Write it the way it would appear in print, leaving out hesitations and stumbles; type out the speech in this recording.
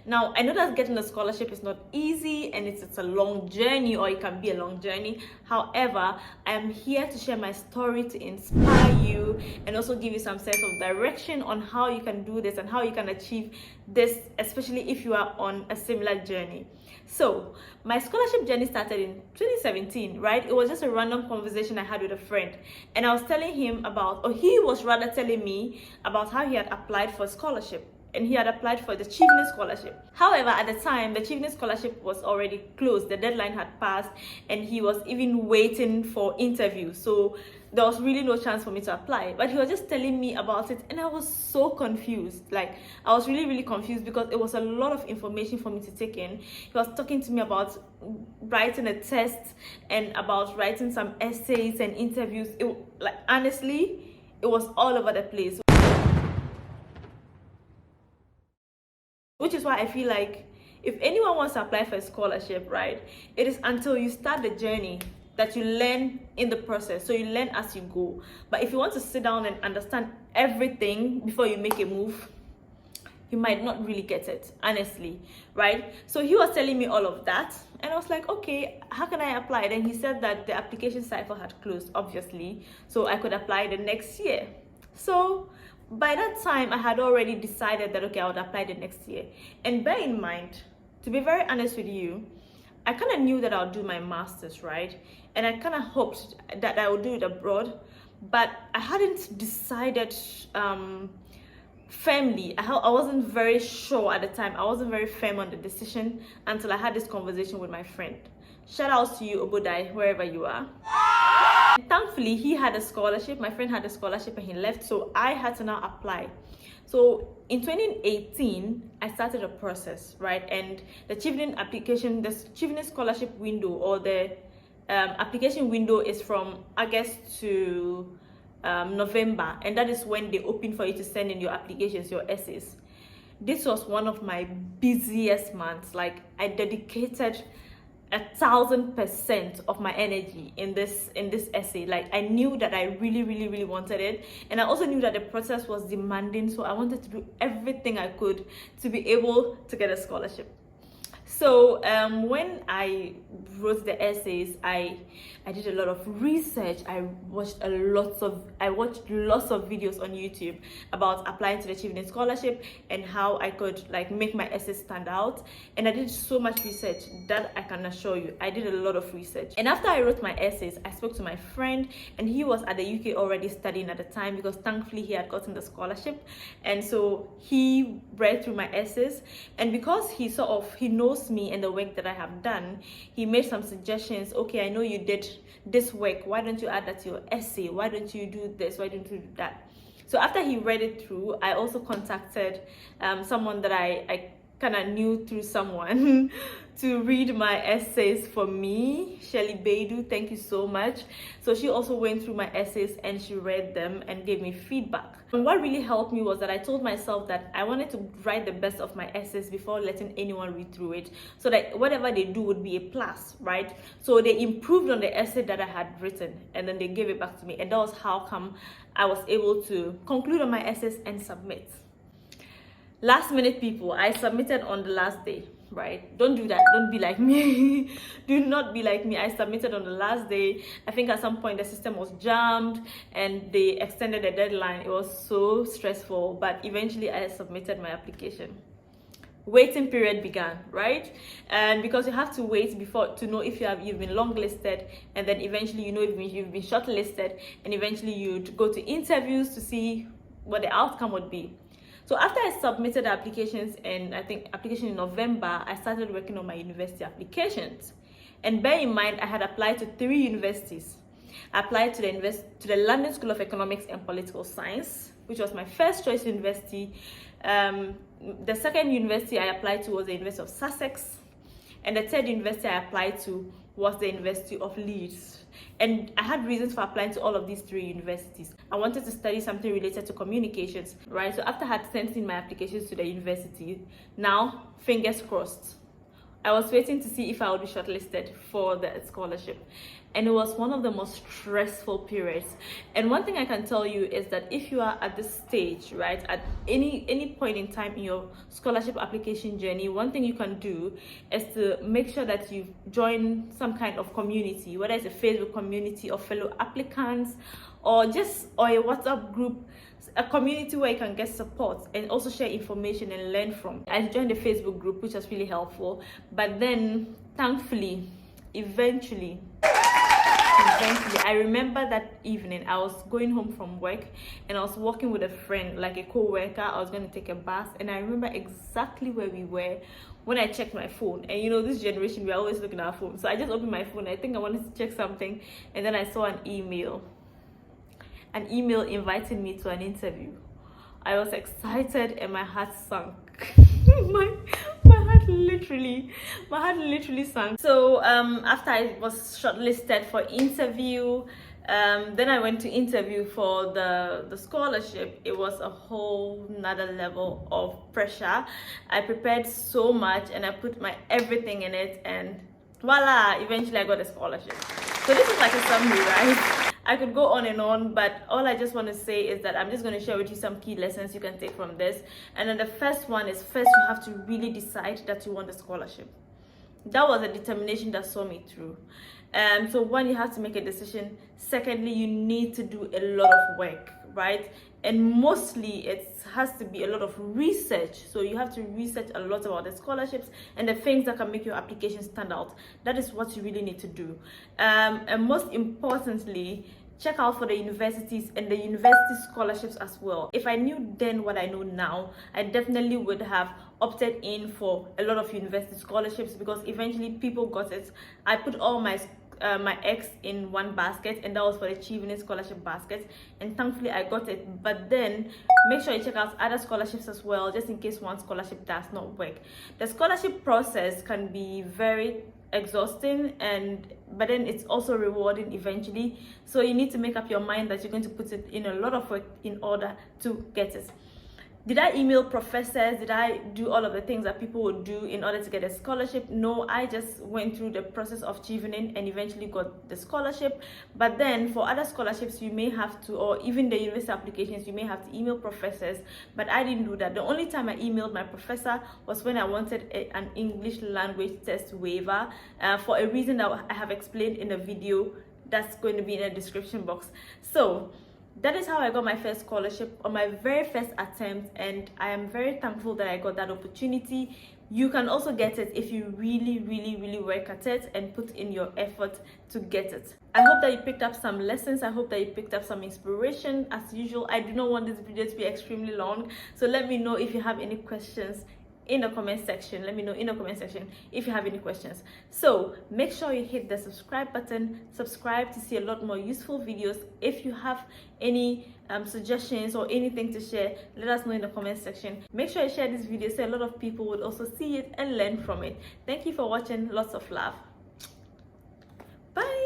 Now, I know that getting a scholarship is not easy and it's a long journey, or it can be a long journey. However, I'm here to share my story to inspire you and also give you some sense of direction on how you can do this and how you can achieve this, especially if you are on a similar journey. So my scholarship journey started in 2017, right? It was just a random conversation I had with a friend, and I was telling him about, or he was rather telling me about how he had applied for a scholarship, and he had applied for the Chevening scholarship. However, at the time, the Chevening scholarship was already closed. The deadline had passed, and he was even waiting for interviews. So there was really no chance for me to apply. But he was just telling me about it, and I was so confused. Like, I was really, really confused because it was a lot of information for me to take in. He was talking to me about writing a test and about writing some essays and interviews. Like, honestly, it was all over the place. Which is why I feel like if anyone wants to apply for a scholarship, right, it is until you start the journey that you learn in the process. So you learn as you go. But if you want to sit down and understand everything before you make a move, you might not really get it, honestly, right? So he was telling me all of that, and I was like, okay, how can I apply? And he said that the application cycle had closed, obviously, so I could apply the next year. So by that time, I had already decided that, okay, I would apply the next year. And bear in mind, to be very honest with you, I kind of knew that I would do my master's, right? And I kind of hoped that I would do it abroad, but I hadn't decided firmly. I wasn't very sure at the time. I wasn't very firm on the decision until I had this conversation with my friend. Shout out to you, Obodai, wherever you are. Thankfully, he had a scholarship. My friend had a scholarship and he left, so I had to now apply. So in 2018, I started a process, right? And the Chevening application, the Chevening scholarship window, or the application window, is from August to November, and that is when they open for you to send in your applications, your essays. This was one of my busiest months. Like, I dedicated 1,000% of my energy in this essay. Like, I knew that I really wanted it, and I also knew that the process was demanding, so I wanted to do everything I could to be able to get a scholarship. So when I wrote the essays, I did a lot of research. I watched lots of videos on YouTube about applying to the Chevening scholarship and how I could like make my essays stand out. And I did so much research that I can assure you, I did a lot of research. And after I wrote my essays, I spoke to my friend, and he was at the UK already studying at the time, because thankfully he had gotten the scholarship. And so he read through my essays, and because he knows me and the work that I have done, he made some suggestions. Okay, I know you did this work, why don't you add that to your essay? Why don't you do this? Why don't you do that? So after he read it through, I also contacted someone that I kind of knew through someone to read my essays for me. Shelly Baidu, thank you so much. So she also went through my essays and she read them and gave me feedback. And what really helped me was that I told myself that I wanted to write the best of my essays before letting anyone read through it, so that whatever they do would be a plus, right? So they improved on the essay that I had written, and then they gave it back to me, and that was how come I was able to conclude on my essays and submit. Last minute, people, I submitted on the last day, right? Don't do that. Don't be like me. Do not be like me. I submitted on the last day. I think at some point the system was jammed and they extended the deadline. It was so stressful, but eventually I submitted my application. Waiting period began, right? And because you have to wait before to know if you've been longlisted, and then eventually you know if you've been shortlisted, and eventually you'd go to interviews to see what the outcome would be. So after I submitted the applications, and I think application in November, I started working on my university applications. And bear in mind, I had applied to 3 universities. I applied to the London School of Economics and Political Science, which was my first choice university. The second university I applied to was the University of Sussex, and the third university I applied to was the University of Leeds. And I had reasons for applying to all of these 3 universities. I wanted to study something related to communications, right? So after I had sent in my applications to the university, now, fingers crossed, I was waiting to see if I would be shortlisted for the scholarship, and it was one of the most stressful periods. And one thing I can tell you is that if you are at this stage, right, at any point in time in your scholarship application journey, one thing you can do is to make sure that you join some kind of community, whether it's a Facebook community of fellow applicants, or a WhatsApp group, a community where you can get support and also share information and learn from. I joined the Facebook group, which was really helpful. But then, thankfully, eventually, I remember that evening I was going home from work and I was walking with a friend, like a co-worker. I was going to take a bath, and I remember exactly where we were when I checked my phone. And you know, this generation, we're always looking at our phone. So I just opened my phone. I think I wanted to check something, and then I saw an email inviting me to an interview. I was excited and my heart sunk. my heart literally sunk. So after I was shortlisted for interview, then I went to interview for the scholarship. It was a whole nother level of pressure. I prepared so much and I put my everything in it, and voila, eventually I got a scholarship. So this is like a summary, right? I could go on and on, but all I just want to say is that I'm just going to share with you some key lessons you can take from this. And then the first one is, first you have to really decide that you want a scholarship. That was a determination that saw me through. So one, you have to make a decision. Secondly, you need to do a lot of work, right? And mostly it has to be a lot of research. So you have to research a lot about the scholarships and the things that can make your application stand out. That is what you really need to do. And most importantly, check out for the universities and the university scholarships as well. If I knew then what I know now, I definitely would have opted in for a lot of university scholarships, because eventually people got it. I put all my eggs in one basket, and that was for the Chevening scholarship basket, and thankfully I got it. But then make sure you check out other scholarships as well, just in case one scholarship does not work. The scholarship process can be very exhausting, but then it's also rewarding eventually. So you need to make up your mind that you're going to put it in a lot of work in order to get it. Did I email professors? Did I do all of the things that people would do in order to get a scholarship? No, I just went through the process of Chevening and eventually got the scholarship. But then for other scholarships, you may have to, or even the university applications, you may have to email professors. But I didn't do that. The only time I emailed my professor was when I wanted an English language test waiver, for a reason that I have explained in a video that's going to be in the description box. So that is how I got my first scholarship on my very first attempt, and I am very thankful that I got that opportunity. You can also get it if you really work at it and put in your effort to get it. I hope that you picked up some lessons. I hope that you picked up some inspiration. As usual, I do not want this video to be extremely long, so let me know if you have any questions in the comment section. Let me know in the comment section if you have any questions. So make sure you hit the subscribe button, subscribe to see a lot more useful videos. If you have any suggestions or anything to share, let us know in the comment section. Make sure you share this video so a lot of people would also see it and learn from it. Thank you for watching. Lots of love. Bye.